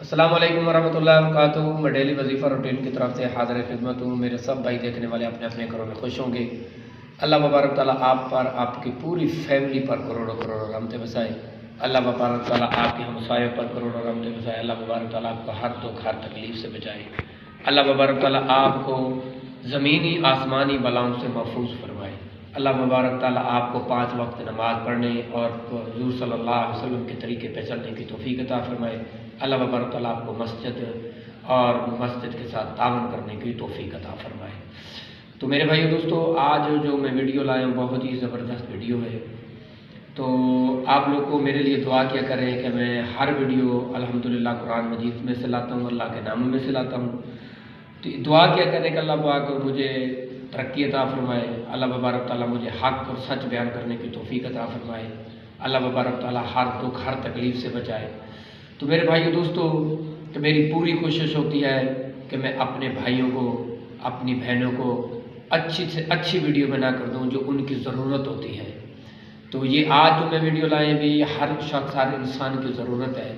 السلام علیکم ورحمۃ اللہ وبرکاتہ۔ میں ڈیلی وظیفہ روٹین کی طرف سے حاضر خدمت ہوں۔ میرے سب بھائی دیکھنے والے اپنے اپنے گھروں میں خوش ہوں گے۔ اللہ مبارک تعالیٰ آپ پر، آپ کی پوری فیملی پر کروڑوں کروڑوں رحمتیں برسائے۔ اللہ مبارک تعالیٰ آپ کے ہمسایوں پر کروڑوں رحمتیں برسائے۔ اللہ مبارک تعالیٰ آپ کو ہر دکھ ہر تکلیف سے بچائے۔ اللہ مبارک تعالیٰ آپ کو زمینی آسمانی بلاؤں سے محفوظ فرمائے۔ اللہ مبارک تعالیٰ آپ کو 5 وقت نماز پڑھنے اور حضور صلی اللہ علیہ وسلم کے طریقے پہ چلنے کی توفیق عطا فرمائے۔ اللہ مبارک تعالیٰ آپ کو مسجد اور مسجد کے ساتھ تعاون کرنے کی توفیق عطا فرمائے۔ تو میرے بھائیو دوستو، آج جو میں ویڈیو لایا ہوں بہت ہی زبردست ویڈیو ہے۔ تو آپ لوگ کو میرے لیے دعا کیا کریں کہ میں ہر ویڈیو الحمدللہ قرآن مجید میں سے لاتا ہوں، اللہ کے ناموں میں سے لاتا ہوں۔ تو دعا کیا کریں کہ اللہ پاک مجھے ترقی عطا فرمائے۔ اللہ مبارک تعالیٰ مجھے حق اور سچ بیان کرنے کی توفیق عطا فرمائے۔ اللہ مبارک تعالیٰ ہر دکھ ہر تکلیف سے بچائے۔ تو میرے بھائیو دوستو، کہ میری پوری کوشش ہوتی ہے کہ میں اپنے بھائیوں کو، اپنی بہنوں کو اچھی سے اچھی ویڈیو بنا کر دوں جو ان کی ضرورت ہوتی ہے۔ تو یہ آج جو میں ویڈیو لائے بھی ہر شخص، ہر انسان کی ضرورت ہے۔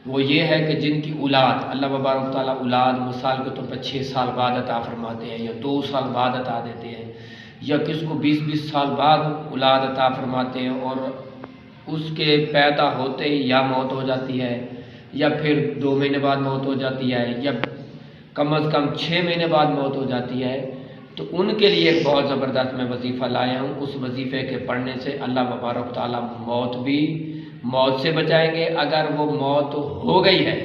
وہ یہ ہے کہ جن کی اولاد، اللہ مبارک تعالیٰ اولاد مثال کے طور پر 6 سال بعد عطا فرماتے ہیں، یا 2 سال بعد عطا دیتے ہیں، یا کس کو 20 سال بعد اولاد عطا فرماتے ہیں، اور اس کے پیدا ہوتے ہی یا موت ہو جاتی ہے، یا پھر 2 مہینے بعد موت ہو جاتی ہے، یا کم از کم 6 مہینے بعد موت ہو جاتی ہے۔ تو ان کے لیے ایک بہت زبردست میں وظیفہ لایا ہوں۔ اس وظیفے کے پڑھنے سے اللہ مبارک تعالیٰ موت سے بچائیں گے۔ اگر وہ موت ہو گئی ہے،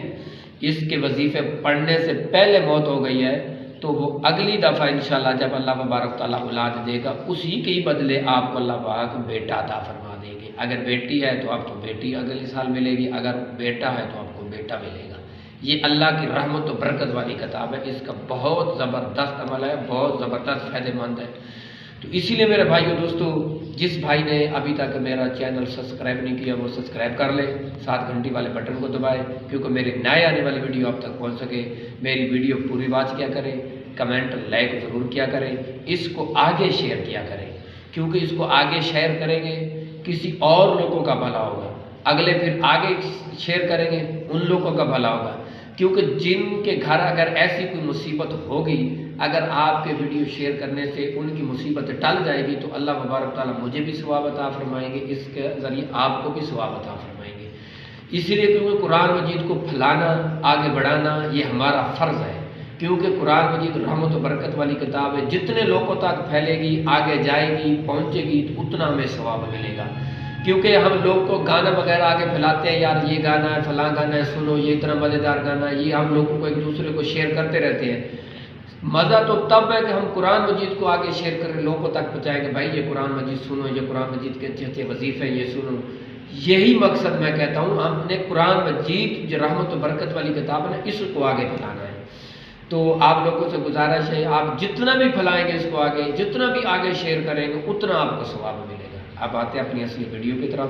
اس کے وظیفے پڑھنے سے پہلے موت ہو گئی ہے، تو وہ اگلی دفعہ انشاءاللہ جب اللہ مبارک تعالیٰ اولاد دے گا، اسی کے بدلے آپ کو اللہ پاک بیٹا عطا فرما دیں گے۔ اگر بیٹی ہے تو آپ کو بیٹی اگلے سال ملے گی، اگر بیٹا ہے تو آپ کو بیٹا ملے گا۔ یہ اللہ کی رحمت و برکت والی کتاب ہے۔ اس کا بہت زبردست عمل ہے، بہت زبردست فائدہ مند ہے۔ تو اسی لیے میرے بھائیو دوستو، جس بھائی نے ابھی تک میرا چینل سبسکرائب نہیں کیا وہ سبسکرائب کر لے، ساتھ گھنٹی والے بٹن کو دبائے، کیونکہ میری نئے آنے والی ویڈیو آپ تک پہنچ سکے۔ میری ویڈیو پوری واچ کیا کریں، کمنٹ لائک ضرور کیا کریں، اس کو آگے شیئر کیا کریں، کیونکہ اس کو آگے شیئر کریں گے کسی اور لوگوں کا بھلا ہوگا، اگلے پھر آگے شیئر کریں گے ان لوگوں کا بھلا ہوگا۔ کیونکہ جن کے گھر اگر ایسی کوئی مصیبت ہوگی، اگر آپ کے ویڈیو شیئر کرنے سے ان کی مصیبت ٹل جائے گی، تو اللہ مبارک تعالیٰ مجھے بھی ثواب عطا فرمائیں گے، اس کے ذریعے آپ کو بھی ثواب عطا فرمائیں گے۔ اسی لیے کیونکہ قرآن مجید کو پھیلانا، آگے بڑھانا یہ ہمارا فرض ہے، کیونکہ قرآن مجید رحمت و برکت والی کتاب ہے۔ جتنے لوگوں تک پھیلے گی، آگے جائے گی، پہنچے گی، تو اتنا ہمیں ثواب ملے گا۔ کیونکہ ہم لوگ کو گانا وغیرہ آگے پھیلاتے ہیں، یار یہ گانا ہے، فلاں گانا ہے، سنو یہ اتنا مزیدار گانا ہے، یہ ہم لوگوں کو ایک دوسرے کو شیئر کرتے رہتے ہیں۔ مزہ تو تب ہے کہ ہم قرآن مجید کو آگے شیئر کریں، لوگوں تک پہنچائیں کہ بھائی یہ قرآن مجید سنو، یہ قرآن مجید کے اچھے اچھے وظیفے ہیں، یہ سنو۔ یہی مقصد میں کہتا ہوں، ہم نے قرآن مجید جو رحمت و برکت والی کتاب ہے نا، اس کو آگے پھیلانا ہے۔ تو آپ لوگوں سے گزارش ہے، آپ جتنا بھی پھیلائیں گے اس کو آگے، جتنا بھی آگے شیئر کریں گے، اتنا آپ کو ثواب ملے گا۔ اب آتے ہیں اپنی اصلی ویڈیو کی طرف۔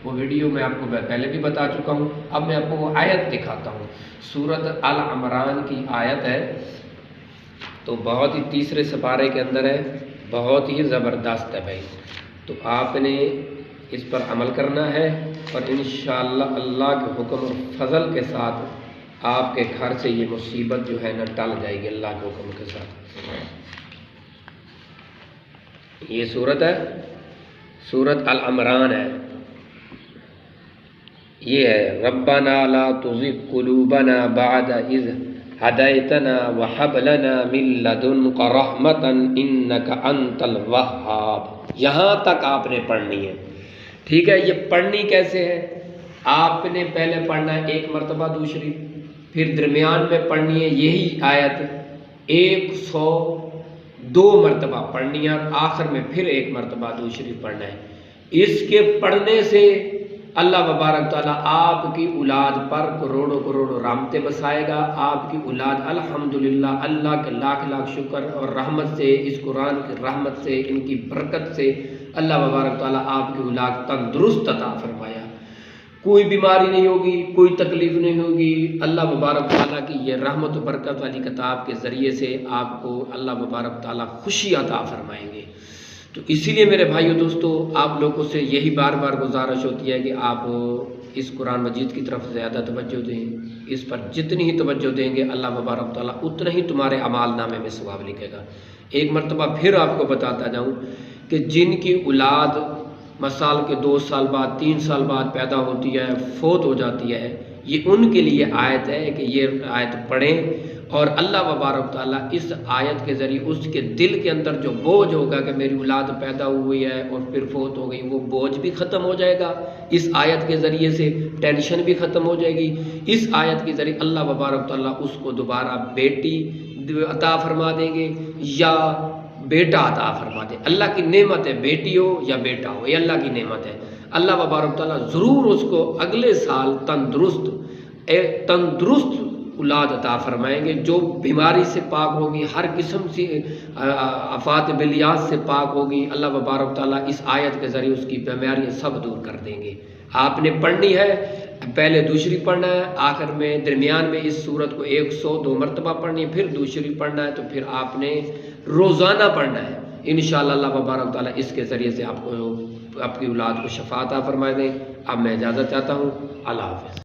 وہ ویڈیو میں آپ کو پہلے بھی بتا چکا ہوں، اب میں آپ کو وہ آیت دکھاتا ہوں۔ سورۃ آل عمران کی آیت ہے، تو بہت ہی 3 سپارے کے اندر ہے، بہت ہی زبردست ہے بھائی۔ تو آپ نے اس پر عمل کرنا ہے، اور انشاءاللہ اللہ کے حکم اور فضل کے ساتھ آپ کے گھر سے یہ مصیبت جو ہے نا ٹل جائے گی اللہ کے حکم کے ساتھ۔ یہ سورت ہے، سورۃ آل عمران ہے۔ یہ ہے ربنا لا تزغ قلوبنا بعد اذ ہدیتنا وہب لنا من لدنک رحمۃ انک انت الوہاب۔ یہاں تک آپ نے پڑھنی ہے، ٹھیک ہے؟ یہ پڑھنی کیسے ہے؟ آپ نے پہلے پڑھنا ہے 1 مرتبہ دوسری، پھر درمیان میں پڑھنی ہے یہی آیت 102 مرتبہ پڑھنی ہے، اور آخر میں پھر 1 مرتبہ دوسری پڑھنا ہے۔ اس کے پڑھنے سے اللہ مبارک تعالیٰ آپ کی اولاد پر کروڑوں کروڑوں رحمتیں برسائے گا۔ آپ کی اولاد الحمدللہ، اللہ کے لاکھ لاکھ شکر اور رحمت سے، اس قرآن کی رحمت سے، ان کی برکت سے اللہ مبارک تعالیٰ آپ کی اولاد تندرست عطا فرمایا، کوئی بیماری نہیں ہوگی، کوئی تکلیف نہیں ہوگی۔ اللہ مبارک تعالیٰ کی یہ رحمت و برکت والی کتاب کے ذریعے سے آپ کو اللہ مبارک تعالیٰ خوشی عطا فرمائیں گے۔ تو اسی لیے میرے بھائیو دوستو، آپ لوگوں سے یہی بار بار گزارش ہوتی ہے کہ آپ اس قرآن مجید کی طرف زیادہ توجہ دیں۔ اس پر جتنی ہی توجہ دیں گے اللہ تبارک تعالیٰ اتنا ہی تمہارے اعمال نامے میں ثواب لکھے گا۔ ایک مرتبہ پھر آپ کو بتاتا جاؤں کہ جن کی اولاد مثال کے 2 سال بعد 3 سال بعد پیدا ہوتی ہے، فوت ہو جاتی ہے، یہ ان کے لیے آیت ہے کہ یہ آیت پڑھیں، اور اللہ تبارک تعالیٰ اس آیت کے ذریعے اس کے دل کے اندر جو بوجھ ہوگا کہ میری اولاد پیدا ہوئی ہے اور پھر فوت ہو گئی، وہ بوجھ بھی ختم ہو جائے گا۔ اس آیت کے ذریعے سے ٹینشن بھی ختم ہو جائے گی۔ اس آیت کے ذریعے اللہ تبارک تعالیٰ اس کو دوبارہ بیٹی عطا فرما دیں گے یا بیٹا عطا فرما دیں۔ اللہ کی نعمت ہے، بیٹی ہو یا بیٹا ہو، یہ اللہ کی نعمت ہے۔ اللہ تبارک تعالیٰ ضرور اس کو اگلے سال تندرست اولاد عطا فرمائیں گے، جو بیماری سے پاک ہوگی، ہر قسم سے آفات بلیات سے پاک ہوگی۔ اللہ تبارک تعالیٰ اس آیت کے ذریعے اس کی بیماریاں سب دور کر دیں گے۔ آپ نے پڑھنی ہے، پہلے دوسری پڑھنا ہے، آخر میں درمیان میں اس سورت کو 102 مرتبہ پڑھنی ہے، پھر دوسری پڑھنا ہے، تو پھر آپ نے روزانہ پڑھنا ہے۔ انشاءاللہ اللہ تبارک تعالیٰ اس کے ذریعے سے آپ کو آپ کی اولاد کو شفا عطا فرما دیں۔ اب میں اجازت چاہتا ہوں، اللہ حافظ۔